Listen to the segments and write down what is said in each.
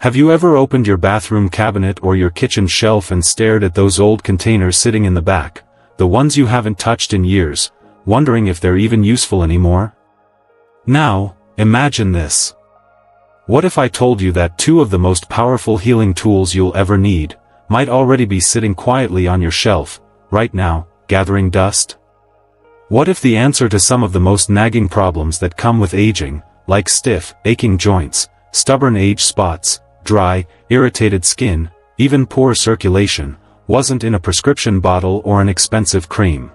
Have you ever opened your bathroom cabinet or your kitchen shelf and stared at those old containers sitting in the back, the ones you haven't touched in years, wondering if they're even useful anymore? Now, imagine this. What if I told you that two of the most powerful healing tools you'll ever need might already be sitting quietly on your shelf, right now, gathering dust? What if the answer to some of the most nagging problems that come with aging, like stiff, aching joints, stubborn age spots, dry, irritated skin, even poor circulation, wasn't in a prescription bottle or an expensive cream,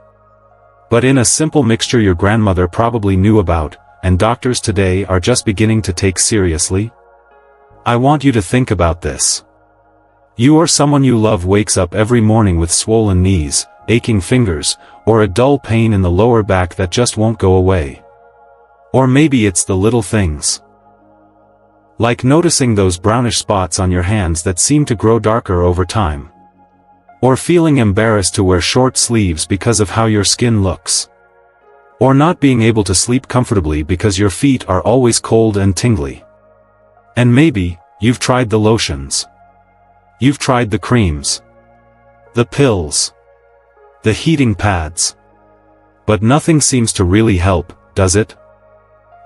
but in a simple mixture your grandmother probably knew about, and doctors today are just beginning to take seriously? I want you to think about this. You or someone you love wakes up every morning with swollen knees, aching fingers, or a dull pain in the lower back that just won't go away. Or maybe it's the little things, like noticing those brownish spots on your hands that seem to grow darker over time. Or feeling embarrassed to wear short sleeves because of how your skin looks. Or not being able to sleep comfortably because your feet are always cold and tingly. And maybe, you've tried the lotions. You've tried the creams. The pills. The heating pads. But nothing seems to really help, does it?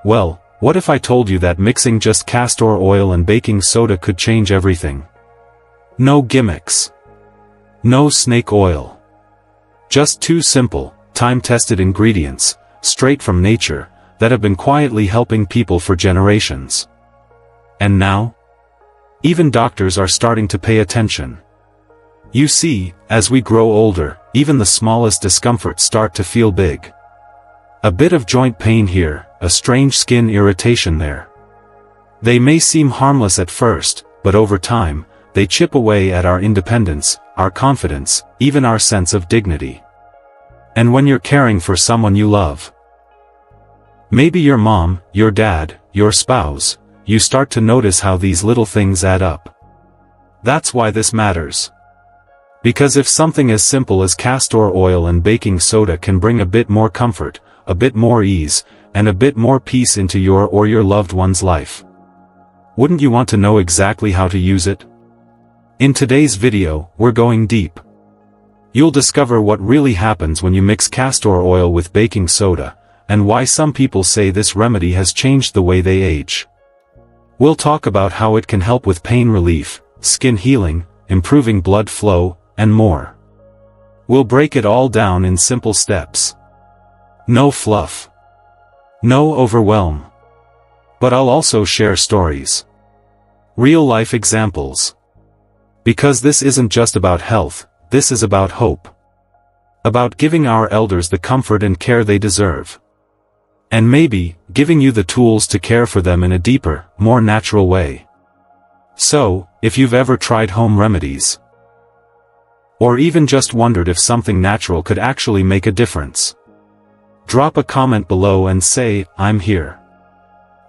Well, what if I told you that mixing just castor oil and baking soda could change everything? No gimmicks. No snake oil. Just two simple, time-tested ingredients, straight from nature, that have been quietly helping people for generations. And now? Even doctors are starting to pay attention. You see, as we grow older, even the smallest discomforts start to feel big. A bit of joint pain here, a strange skin irritation there. They may seem harmless at first, but over time, they chip away at our independence, our confidence, even our sense of dignity. And when you're caring for someone you love, maybe your mom, your dad, your spouse, you start to notice how these little things add up. That's why this matters. Because if something as simple as castor oil and baking soda can bring a bit more comfort, a bit more ease, and a bit more peace into your or your loved one's life, wouldn't you want to know exactly how to use it? In today's video, we're going deep. You'll discover what really happens when you mix castor oil with baking soda, and why some people say this remedy has changed the way they age. We'll talk about how it can help with pain relief, skin healing, improving blood flow, and more. We'll break it all down in simple steps. No fluff. No overwhelm. But I'll also share stories. Real-life examples. Because this isn't just about health, this is about hope. About giving our elders the comfort and care they deserve. And maybe, giving you the tools to care for them in a deeper, more natural way. So, if you've ever tried home remedies, or even just wondered if something natural could actually make a difference, drop a comment below and say, I'm here.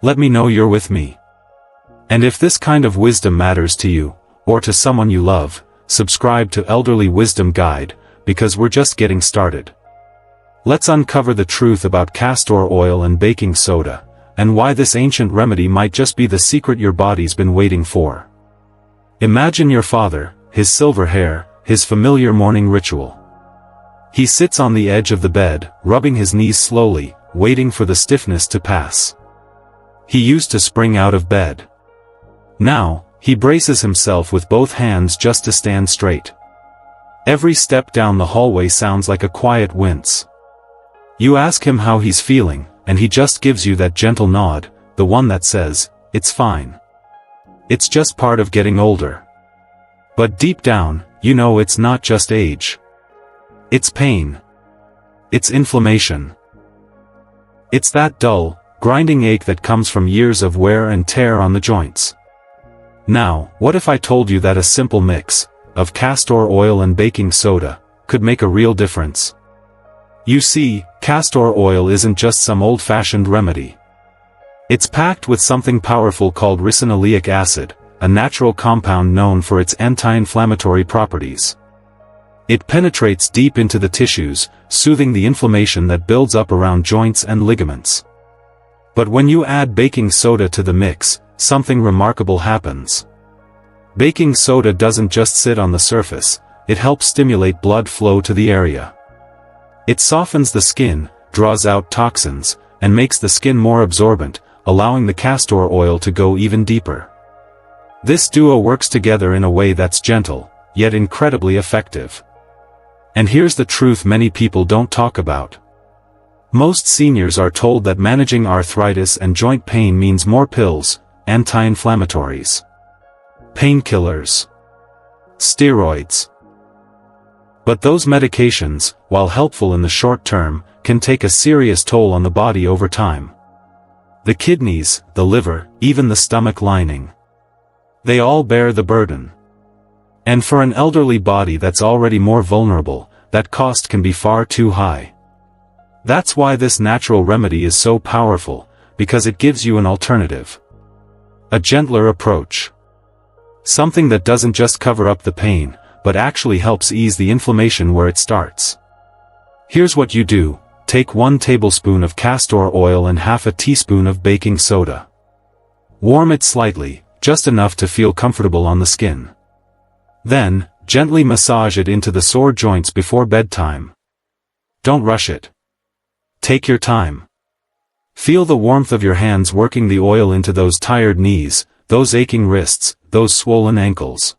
Let me know you're with me. And if this kind of wisdom matters to you, or to someone you love, subscribe to Elderly Wisdom Guide, because we're just getting started. Let's uncover the truth about castor oil and baking soda, and why this ancient remedy might just be the secret your body's been waiting for. Imagine your father, his silver hair, his familiar morning ritual. He sits on the edge of the bed, rubbing his knees slowly, waiting for the stiffness to pass. He used to spring out of bed. Now, he braces himself with both hands just to stand straight. Every step down the hallway sounds like a quiet wince. You ask him how he's feeling, and he just gives you that gentle nod, the one that says, it's fine. It's just part of getting older. But deep down, you know it's not just age. It's pain. It's inflammation. It's that dull, grinding ache that comes from years of wear and tear on the joints. Now, what if I told you that a simple mix of castor oil and baking soda could make a real difference? You see, castor oil isn't just some old-fashioned remedy. It's packed with something powerful called ricinoleic acid, a natural compound known for its anti-inflammatory properties. It penetrates deep into the tissues, soothing the inflammation that builds up around joints and ligaments. But when you add baking soda to the mix, something remarkable happens. Baking soda doesn't just sit on the surface, it helps stimulate blood flow to the area. It softens the skin, draws out toxins, and makes the skin more absorbent, allowing the castor oil to go even deeper. This duo works together in a way that's gentle, yet incredibly effective. And here's the truth many people don't talk about. Most seniors are told that managing arthritis and joint pain means more pills, anti-inflammatories, painkillers, steroids. But those medications, while helpful in the short term, can take a serious toll on the body over time. The kidneys, the liver, even the stomach lining. They all bear the burden. And for an elderly body that's already more vulnerable, that cost can be far too high. That's why this natural remedy is so powerful, because it gives you an alternative. A gentler approach. Something that doesn't just cover up the pain, but actually helps ease the inflammation where it starts. Here's what you do: take 1 tablespoon of castor oil and half a teaspoon of baking soda. Warm it slightly, just enough to feel comfortable on the skin. Then, gently massage it into the sore joints before bedtime. Don't rush it. Take your time. Feel the warmth of your hands working the oil into those tired knees, those aching wrists, those swollen ankles.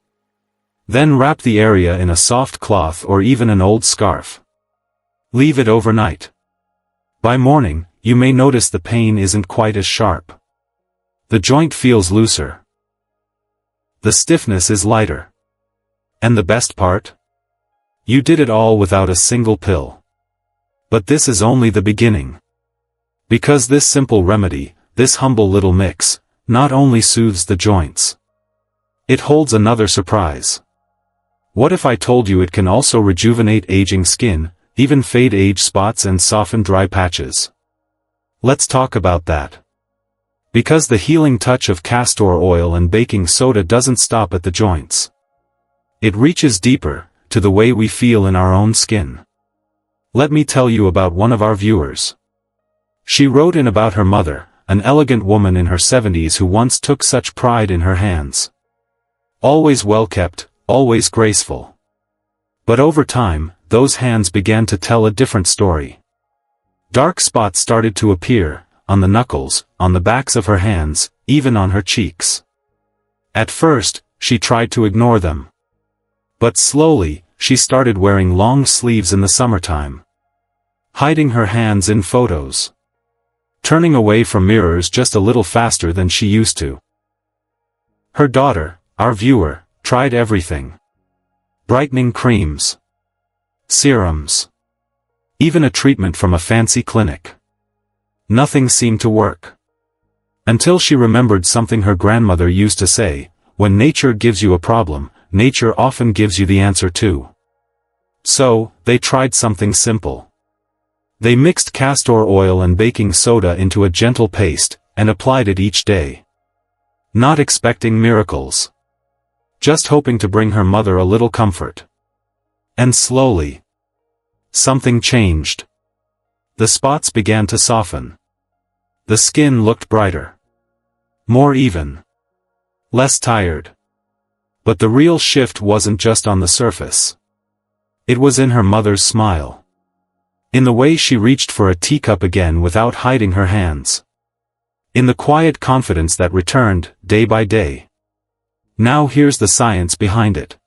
Then wrap the area in a soft cloth or even an old scarf. Leave it overnight. By morning, you may notice the pain isn't quite as sharp. The joint feels looser. The stiffness is lighter. And the best part? You did it all without a single pill. But this is only the beginning. Because this simple remedy, this humble little mix, not only soothes the joints. It holds another surprise. What if I told you it can also rejuvenate aging skin, even fade age spots and soften dry patches? Let's talk about that. Because the healing touch of castor oil and baking soda doesn't stop at the joints. It reaches deeper, to the way we feel in our own skin. Let me tell you about one of our viewers. She wrote in about her mother, an elegant woman in her 70s who once took such pride in her hands. Always well kept, always graceful. But over time, those hands began to tell a different story. Dark spots started to appear, on the knuckles, on the backs of her hands, even on her cheeks. At first, she tried to ignore them. But slowly, she started wearing long sleeves in the summertime. Hiding her hands in photos. Turning away from mirrors just a little faster than she used to. Her daughter, our viewer, tried everything. Brightening creams. Serums. Even a treatment from a fancy clinic. Nothing seemed to work. Until she remembered something her grandmother used to say: when nature gives you a problem, nature often gives you the answer too. So, they tried something simple. They mixed castor oil and baking soda into a gentle paste, and applied it each day. Not expecting miracles. Just hoping to bring her mother a little comfort. And slowly, something changed. The spots began to soften. The skin looked brighter. More even. Less tired. But the real shift wasn't just on the surface. It was in her mother's smile. In the way she reached for a teacup again without hiding her hands. In the quiet confidence that returned, day by day. Now here's the science behind it.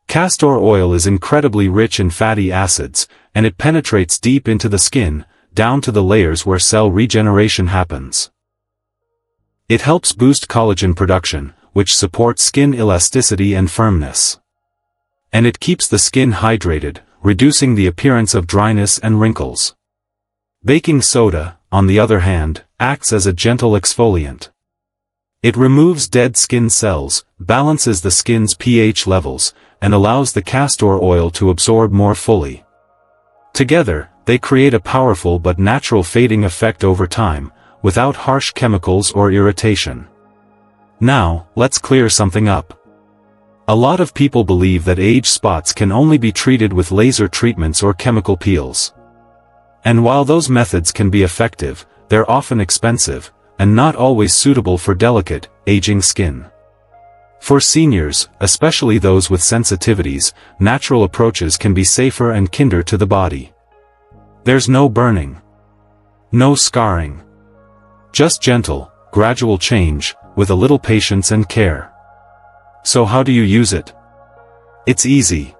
Castor oil is incredibly rich in fatty acids, and it penetrates deep into the skin, down to the layers where cell regeneration happens. It helps boost collagen production, which supports skin elasticity and firmness. And it keeps the skin hydrated, reducing the appearance of dryness and wrinkles. Baking soda, on the other hand, acts as a gentle exfoliant. It removes dead skin cells, balances the skin's pH levels, and allows the castor oil to absorb more fully. Together, they create a powerful but natural fading effect over time, without harsh chemicals or irritation. Now, let's clear something up. A lot of people believe that age spots can only be treated with laser treatments or chemical peels. And while those methods can be effective, they're often expensive, and not always suitable for delicate, aging skin. For seniors, especially those with sensitivities, natural approaches can be safer and kinder to the body. There's no burning. No scarring. Just gentle, gradual change, with a little patience and care. So how do you use it? It's easy.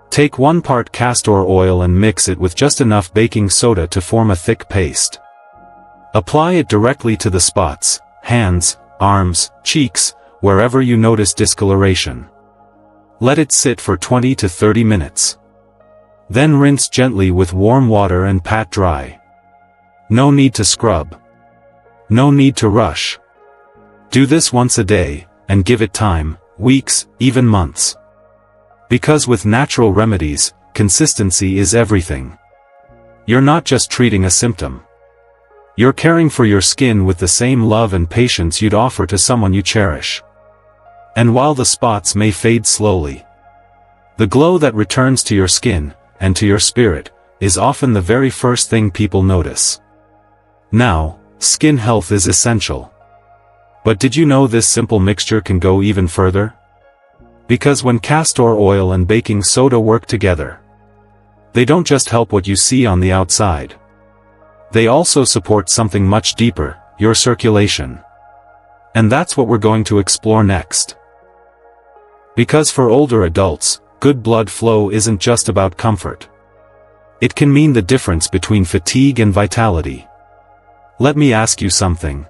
Take 1 part castor oil and mix it with just enough baking soda to form a thick paste. Apply it directly to the spots, hands, arms, cheeks, wherever you notice discoloration. Let it sit for 20 to 30 minutes. Then rinse gently with warm water and pat dry. No need to scrub. No need to rush. Do this once a day, and give it time, weeks, even months. Because with natural remedies, consistency is everything. You're not just treating a symptom. You're caring for your skin with the same love and patience you'd offer to someone you cherish. And while the spots may fade slowly, the glow that returns to your skin, and to your spirit, is often the very first thing people notice. Now, skin health is essential. But did you know this simple mixture can go even further? Because when castor oil and baking soda work together, they don't just help what you see on the outside. They also support something much deeper, your circulation. And that's what we're going to explore next. Because for older adults, good blood flow isn't just about comfort. It can mean the difference between fatigue and vitality. Let me ask you something.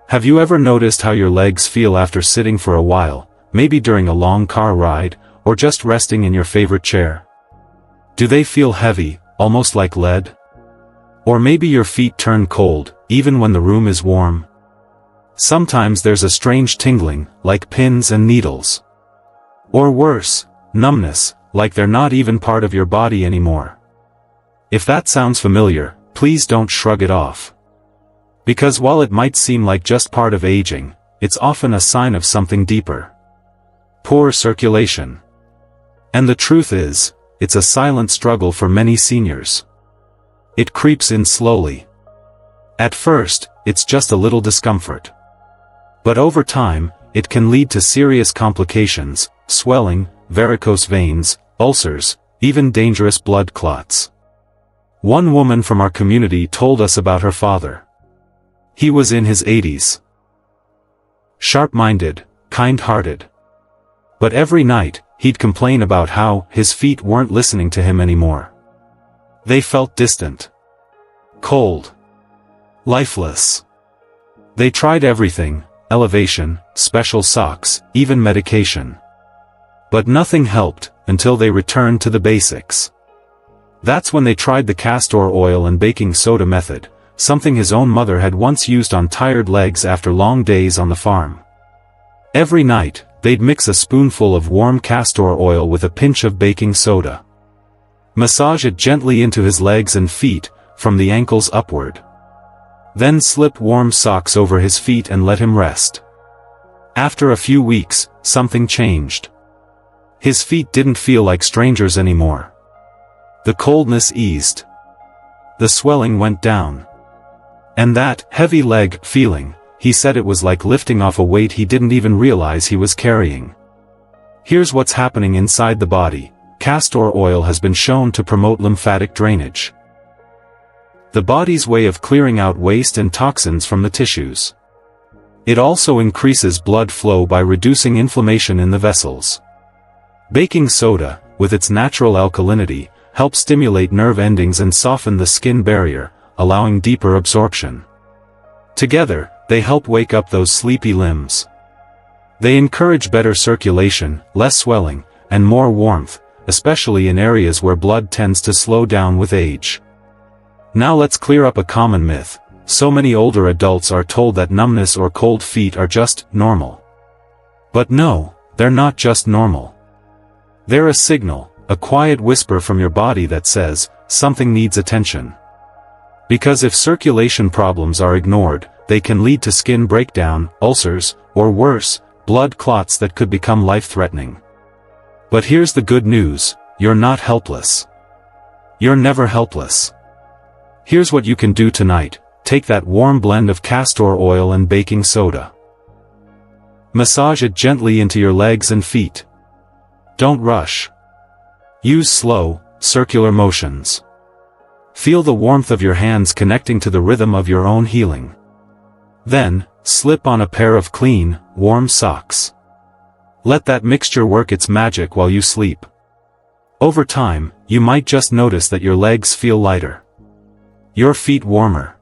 Have you ever noticed how your legs feel after sitting for a while, maybe during a long car ride, or just resting in your favorite chair? Do they feel heavy, almost like lead? Or maybe your feet turn cold, even when the room is warm? Sometimes there's a strange tingling, like pins and needles. Or worse, numbness, like they're not even part of your body anymore. If that sounds familiar, please don't shrug it off. Because while it might seem like just part of aging, it's often a sign of something deeper. Poor circulation. And the truth is, it's a silent struggle for many seniors. It creeps in slowly. At first, it's just a little discomfort. But over time, it can lead to serious complications, swelling, varicose veins, ulcers, even dangerous blood clots. One woman from our community told us about her father. He was in his 80s. Sharp-minded, kind-hearted. But every night, he'd complain about how his feet weren't listening to him anymore. They felt distant. Cold. Lifeless. They tried everything, elevation, special socks, even medication. But nothing helped, until they returned to the basics. That's when they tried the castor oil and baking soda method, something his own mother had once used on tired legs after long days on the farm. Every night, they'd mix a spoonful of warm castor oil with a pinch of baking soda. Massage it gently into his legs and feet, from the ankles upward. Then slip warm socks over his feet and let him rest. After a few weeks, something changed. His feet didn't feel like strangers anymore. The coldness eased. The swelling went down. And that heavy leg feeling, he said it was like lifting off a weight he didn't even realize he was carrying. Here's what's happening inside the body. Castor oil has been shown to promote lymphatic drainage, the body's way of clearing out waste and toxins from the tissues. It also increases blood flow by reducing inflammation in the vessels. Baking soda, with its natural alkalinity, helps stimulate nerve endings and soften the skin barrier, allowing deeper absorption. Together, they help wake up those sleepy limbs. They encourage better circulation, less swelling, and more warmth, especially in areas where blood tends to slow down with age. Now let's clear up a common myth. So many older adults are told that numbness or cold feet are just normal. But no, they're not just normal. They're a signal, a quiet whisper from your body that says, something needs attention. Because if circulation problems are ignored, they can lead to skin breakdown, ulcers, or worse, blood clots that could become life-threatening. But here's the good news, you're not helpless. You're never helpless. Here's what you can do tonight. Take that warm blend of castor oil and baking soda. Massage it gently into your legs and feet. Don't rush. Use slow, circular motions. Feel the warmth of your hands connecting to the rhythm of your own healing. Then, slip on a pair of clean, warm socks. Let that mixture work its magic while you sleep. Over time, you might just notice that your legs feel lighter. Your feet warmer.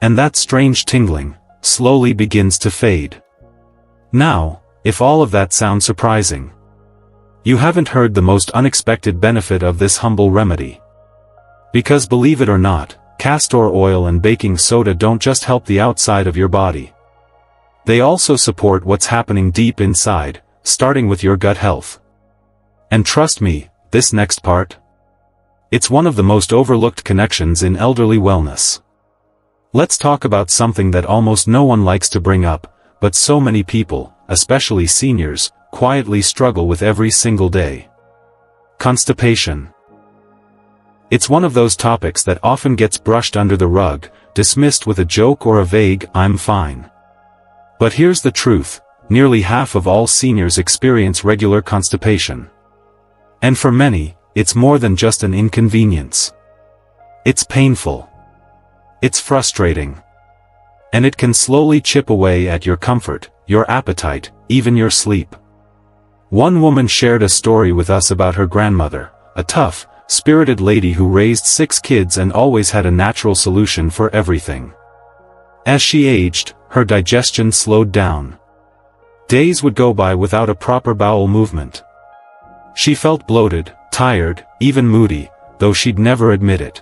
And that strange tingling slowly begins to fade. Now, if all of that sounds surprising, you haven't heard the most unexpected benefit of this humble remedy. Because believe it or not, castor oil and baking soda don't just help the outside of your body. They also support what's happening deep inside, starting with your gut health. And trust me, this next part, it's one of the most overlooked connections in elderly wellness. Let's talk about something that almost no one likes to bring up, but so many people, especially seniors, quietly struggle with every single day. Constipation. It's one of those topics that often gets brushed under the rug, dismissed with a joke or a vague, "I'm fine." But here's the truth, nearly half of all seniors experience regular constipation. And for many, it's more than just an inconvenience. It's painful. It's frustrating. And it can slowly chip away at your comfort, your appetite, even your sleep. One woman shared a story with us about her grandmother, a tough, spirited lady who raised 6 kids and always had a natural solution for everything. As she aged, her digestion slowed down. Days would go by without a proper bowel movement. She felt bloated, tired, even moody, though she'd never admit it.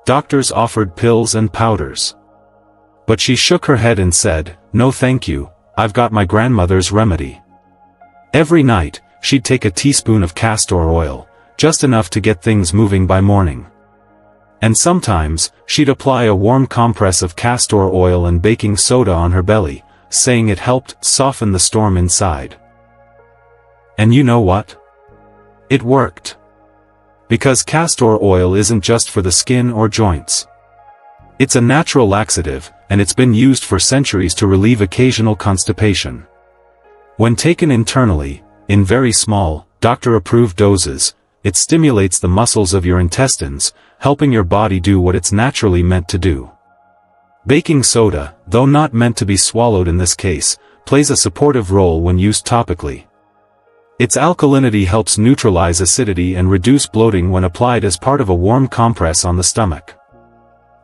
Doctors offered pills and powders. But she shook her head and said, "No thank you, I've got my grandmother's remedy." Every night, she'd take a teaspoon of castor oil, just enough to get things moving by morning. And sometimes, she'd apply a warm compress of castor oil and baking soda on her belly, saying it helped soften the storm inside. And you know what? It worked. Because castor oil isn't just for the skin or joints. It's a natural laxative, and it's been used for centuries to relieve occasional constipation. When taken internally, in very small, doctor-approved doses, it stimulates the muscles of your intestines, helping your body do what it's naturally meant to do. Baking soda, though not meant to be swallowed in this case, plays a supportive role when used topically. Its alkalinity helps neutralize acidity and reduce bloating when applied as part of a warm compress on the stomach.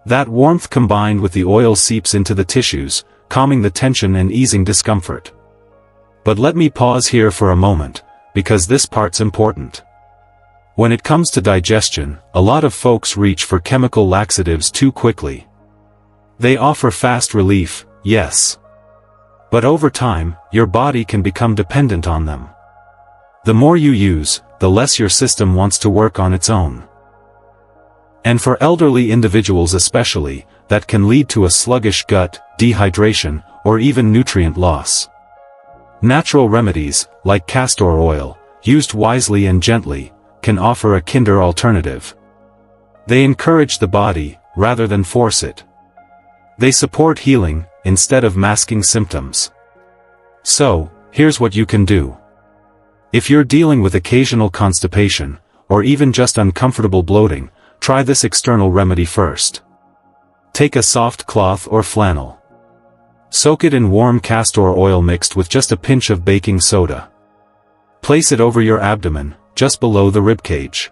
That warmth combined with the oil seeps into the tissues, calming the tension and easing discomfort. But let me pause here for a moment, because this part's important. When it comes to digestion, a lot of folks reach for chemical laxatives too quickly. They offer fast relief, yes. But over time, your body can become dependent on them. The more you use, the less your system wants to work on its own. And for elderly individuals especially, that can lead to a sluggish gut, dehydration, or even nutrient loss. Natural remedies, like castor oil, used wisely and gently, can offer a kinder alternative. They encourage the body, rather than force it. They support healing, instead of masking symptoms. So, here's what you can do. If you're dealing with occasional constipation, or even just uncomfortable bloating, try this external remedy first. Take a soft cloth or flannel. Soak it in warm castor oil mixed with just a pinch of baking soda. Place it over your abdomen, just below the ribcage.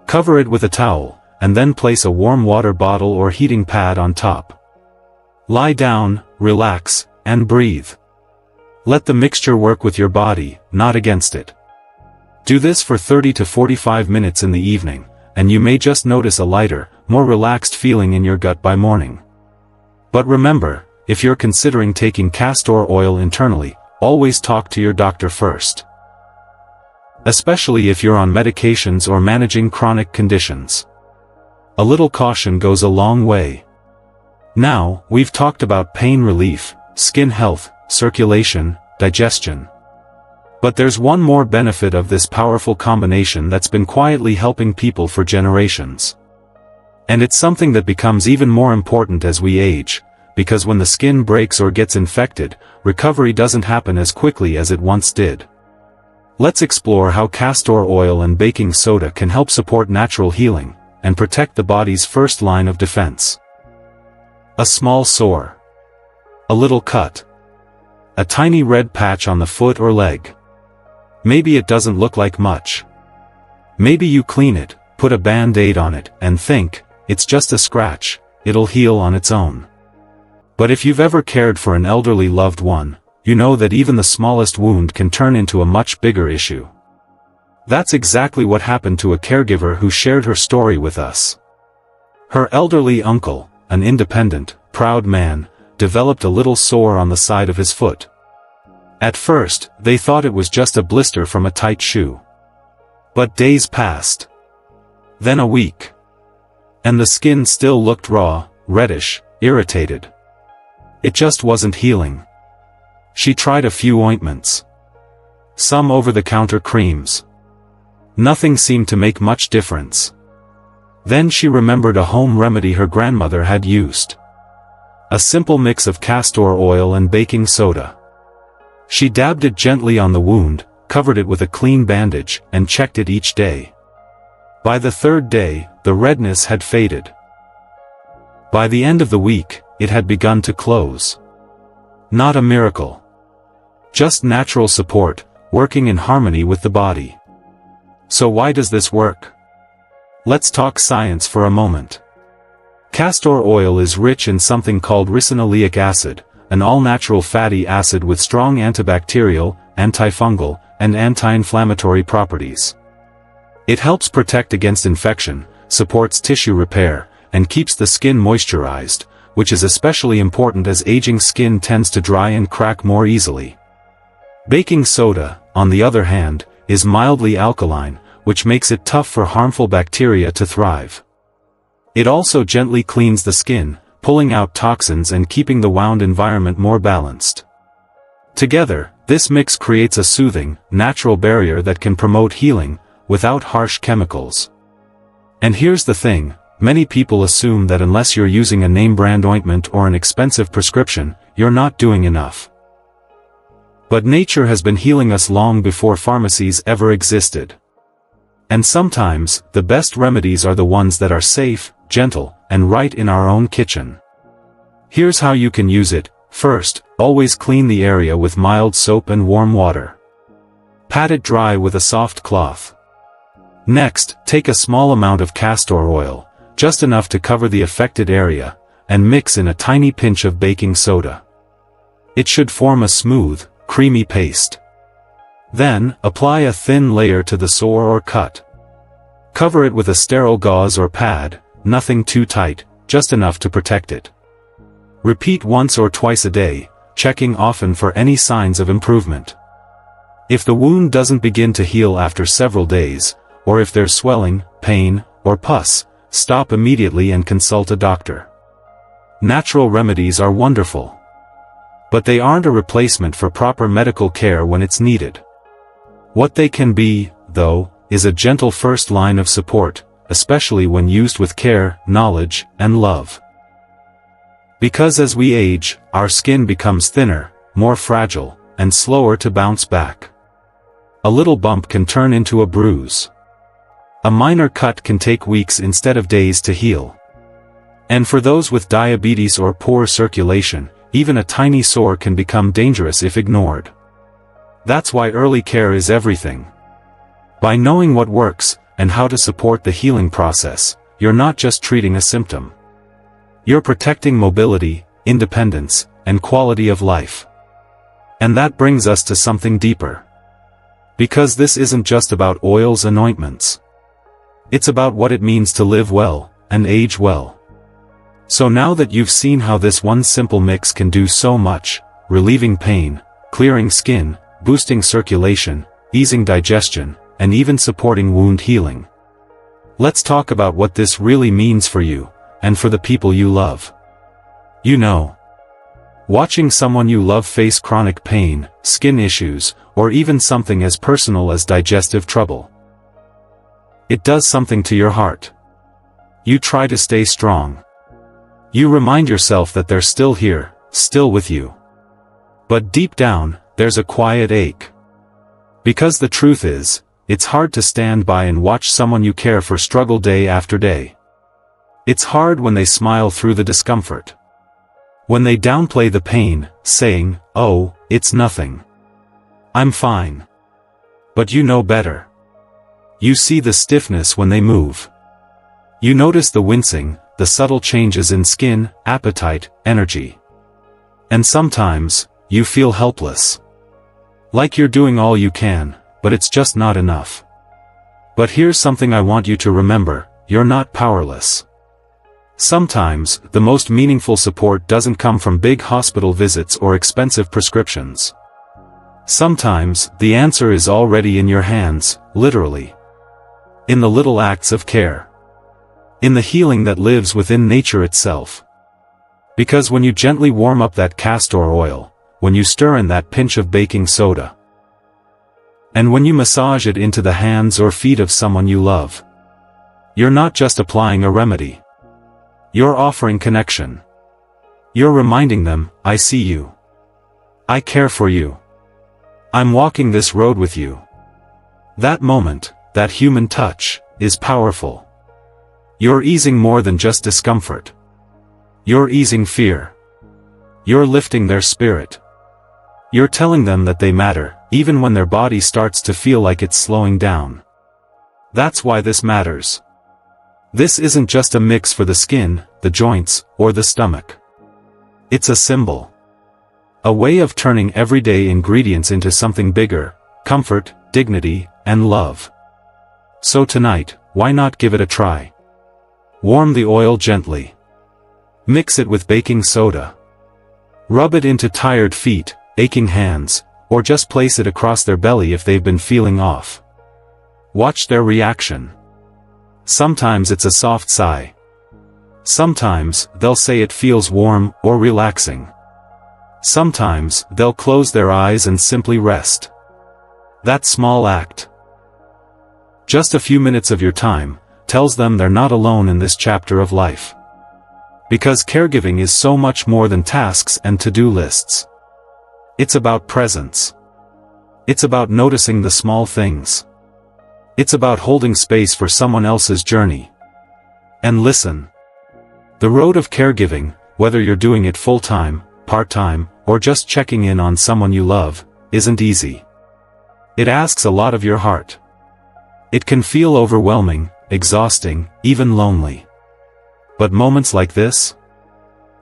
Cover it with a towel, and then place a warm water bottle or heating pad on top. Lie down, relax, and breathe. Let the mixture work with your body, not against it. Do this for 30 to 45 minutes in the evening, and you may just notice a lighter, more relaxed feeling in your gut by morning. But remember, if you're considering taking castor oil internally, always talk to your doctor first. Especially if you're on medications or managing chronic conditions. A little caution goes a long way. Now, we've talked about pain relief, skin health, circulation, digestion. But there's one more benefit of this powerful combination that's been quietly helping people for generations. And it's something that becomes even more important as we age, because when the skin breaks or gets infected, recovery doesn't happen as quickly as it once did. Let's explore how castor oil and baking soda can help support natural healing and protect the body's first line of defense. A small sore. A little cut. A tiny red patch on the foot or leg. Maybe it doesn't look like much. Maybe you clean it, put a band-aid on it, and think, it's just a scratch, it'll heal on its own. But if you've ever cared for an elderly loved one, you know that even the smallest wound can turn into a much bigger issue. That's exactly what happened to a caregiver who shared her story with us. Her elderly uncle, an independent, proud man, developed a little sore on the side of his foot. At first, they thought it was just a blister from a tight shoe. But days passed. Then a week. And the skin still looked raw, reddish, irritated. It just wasn't healing. She tried a few ointments. Some over-the-counter creams. Nothing seemed to make much difference. Then she remembered a home remedy her grandmother had used. A simple mix of castor oil and baking soda. She dabbed it gently on the wound, covered it with a clean bandage, and checked it each day. By the third day, the redness had faded. By the end of the week, it had begun to close. Not a miracle. Just natural support, working in harmony with the body. So why does this work? Let's talk science for a moment. Castor oil is rich in something called ricinoleic acid, an all-natural fatty acid with strong antibacterial, antifungal, and anti-inflammatory properties. It helps protect against infection, supports tissue repair, and keeps the skin moisturized, which is especially important as aging skin tends to dry and crack more easily. Baking soda, on the other hand, is mildly alkaline, which makes it tough for harmful bacteria to thrive. It also gently cleans the skin, pulling out toxins and keeping the wound environment more balanced. Together, this mix creates a soothing, natural barrier that can promote healing, without harsh chemicals. And here's the thing, many people assume that unless you're using a name-brand ointment or an expensive prescription, you're not doing enough. But nature has been healing us long before pharmacies ever existed. And sometimes, the best remedies are the ones that are safe, gentle, and right in our own kitchen. Here's how you can use it. First, always clean the area with mild soap and warm water. Pat it dry with a soft cloth. Next, take a small amount of castor oil, just enough to cover the affected area, and mix in a tiny pinch of baking soda. It should form a smooth, creamy paste. Then, apply a thin layer to the sore or cut. Cover it with a sterile gauze or pad, nothing too tight, just enough to protect it. Repeat once or twice a day, checking often for any signs of improvement. If the wound doesn't begin to heal after several days, or if there's swelling, pain, or pus, stop immediately and consult a doctor. Natural remedies are wonderful. But they aren't a replacement for proper medical care when it's needed. What they can be, though, is a gentle first line of support, especially when used with care, knowledge, and love. Because as we age, our skin becomes thinner, more fragile, and slower to bounce back. A little bump can turn into a bruise. A minor cut can take weeks instead of days to heal. And for those with diabetes or poor circulation, even a tiny sore can become dangerous if ignored. That's why early care is everything. By knowing what works, and how to support the healing process, you're not just treating a symptom. You're protecting mobility, independence, and quality of life. And that brings us to something deeper. Because this isn't just about oils and ointments. It's about what it means to live well, and age well. So now that you've seen how this one simple mix can do so much, relieving pain, clearing skin, boosting circulation, easing digestion, and even supporting wound healing. Let's talk about what this really means for you, and for the people you love. You know, watching someone you love face chronic pain, skin issues, or even something as personal as digestive trouble. It does something to your heart. You try to stay strong. You remind yourself that they're still here, still with you. But deep down, there's a quiet ache. Because the truth is, it's hard to stand by and watch someone you care for struggle day after day. It's hard when they smile through the discomfort. When they downplay the pain, saying, "Oh, it's nothing. I'm fine." But you know better. You see the stiffness when they move. You notice the wincing, the subtle changes in skin, appetite, energy. And sometimes, you feel helpless. Like you're doing all you can, but it's just not enough. But here's something I want you to remember: you're not powerless. Sometimes, the most meaningful support doesn't come from big hospital visits or expensive prescriptions. Sometimes, the answer is already in your hands, literally. In the little acts of care. In the healing that lives within nature itself. Because when you gently warm up that castor oil, when you stir in that pinch of baking soda, and when you massage it into the hands or feet of someone you love, you're not just applying a remedy. You're offering connection. You're reminding them, "I see you. I care for you. I'm walking this road with you." That moment, that human touch, is powerful. You're easing more than just discomfort. You're easing fear. You're lifting their spirit. You're telling them that they matter, even when their body starts to feel like it's slowing down. That's why this matters. This isn't just a mix for the skin, the joints, or the stomach. It's a symbol. A way of turning everyday ingredients into something bigger: comfort, dignity, and love. So tonight, why not give it a try? Warm the oil gently. Mix it with baking soda. Rub it into tired feet, aching hands, or just place it across their belly if they've been feeling off. Watch their reaction. Sometimes it's a soft sigh. Sometimes, they'll say it feels warm, or relaxing. Sometimes, they'll close their eyes and simply rest. That small act, just a few minutes of your time, tells them they're not alone in this chapter of life. Because caregiving is so much more than tasks and to-do lists. It's about presence. It's about noticing the small things. It's about holding space for someone else's journey. And listen. The road of caregiving, whether you're doing it full-time, part-time, or just checking in on someone you love, isn't easy. It asks a lot of your heart. It can feel overwhelming, exhausting, even lonely. But moments like this,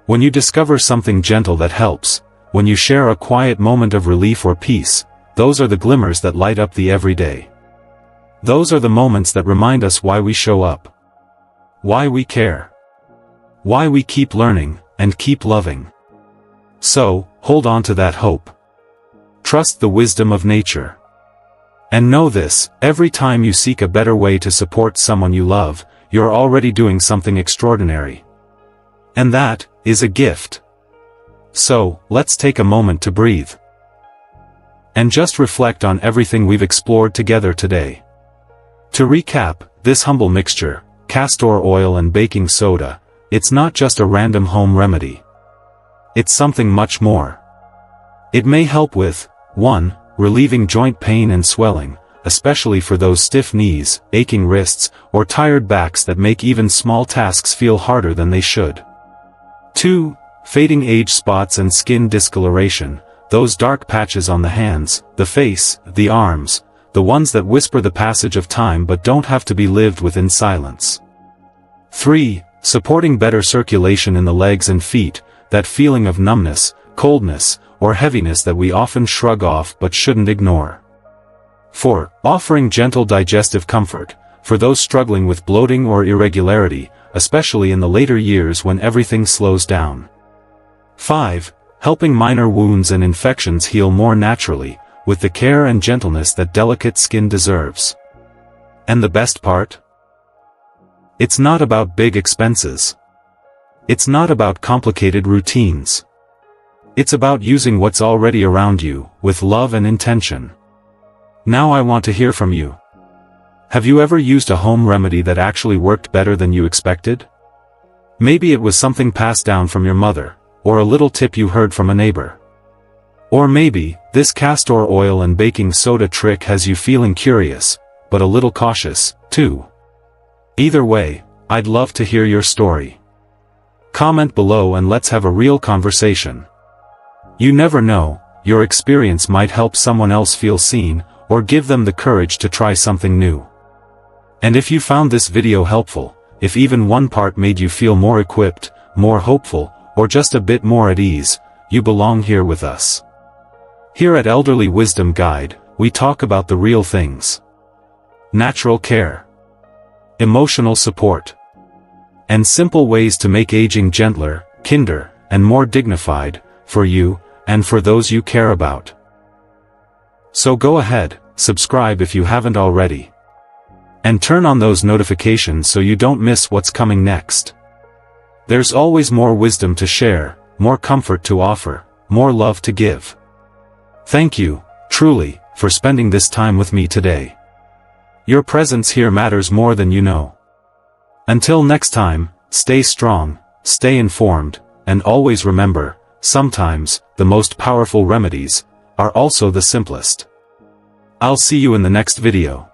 when you discover something gentle that helps, when you share a quiet moment of relief or peace, those are the glimmers that light up the everyday. Those are the moments that remind us why we show up. Why we care. Why we keep learning, and keep loving. So, hold on to that hope. Trust the wisdom of nature. And know this: every time you seek a better way to support someone you love, you're already doing something extraordinary. And that is a gift. So, let's take a moment to breathe. And just reflect on everything we've explored together today. To recap, this humble mixture, castor oil and baking soda, it's not just a random home remedy. It's something much more. It may help with 1. Relieving joint pain and swelling, especially for those stiff knees, aching wrists, or tired backs that make even small tasks feel harder than they should. 2. Fading age spots and skin discoloration, those dark patches on the hands, the face, the arms, the ones that whisper the passage of time but don't have to be lived with in silence. 3. Supporting better circulation in the legs and feet, that feeling of numbness, coldness, or heaviness that we often shrug off but shouldn't ignore. 4. Offering gentle digestive comfort, for those struggling with bloating or irregularity, especially in the later years when everything slows down. 5. Helping minor wounds and infections heal more naturally, with the care and gentleness that delicate skin deserves. And the best part? It's not about big expenses. It's not about complicated routines. It's about using what's already around you, with love and intention. Now I want to hear from you. Have you ever used a home remedy that actually worked better than you expected? Maybe it was something passed down from your mother, or a little tip you heard from a neighbor. Or maybe, this castor oil and baking soda trick has you feeling curious, but a little cautious, too. Either way, I'd love to hear your story. Comment below and let's have a real conversation. You never know, your experience might help someone else feel seen, or give them the courage to try something new. And if you found this video helpful, if even one part made you feel more equipped, more hopeful, or just a bit more at ease, you belong here with us. Here at Elderly Wisdom Guide, we talk about the real things. Natural care, emotional support, and simple ways to make aging gentler, kinder, and more dignified, for you, and for those you care about. So go ahead, subscribe if you haven't already. And turn on those notifications so you don't miss what's coming next. There's always more wisdom to share, more comfort to offer, more love to give. Thank you, truly, for spending this time with me today. Your presence here matters more than you know. Until next time, stay strong, stay informed, and always remember, sometimes, the most powerful remedies are also the simplest. I'll see you in the next video.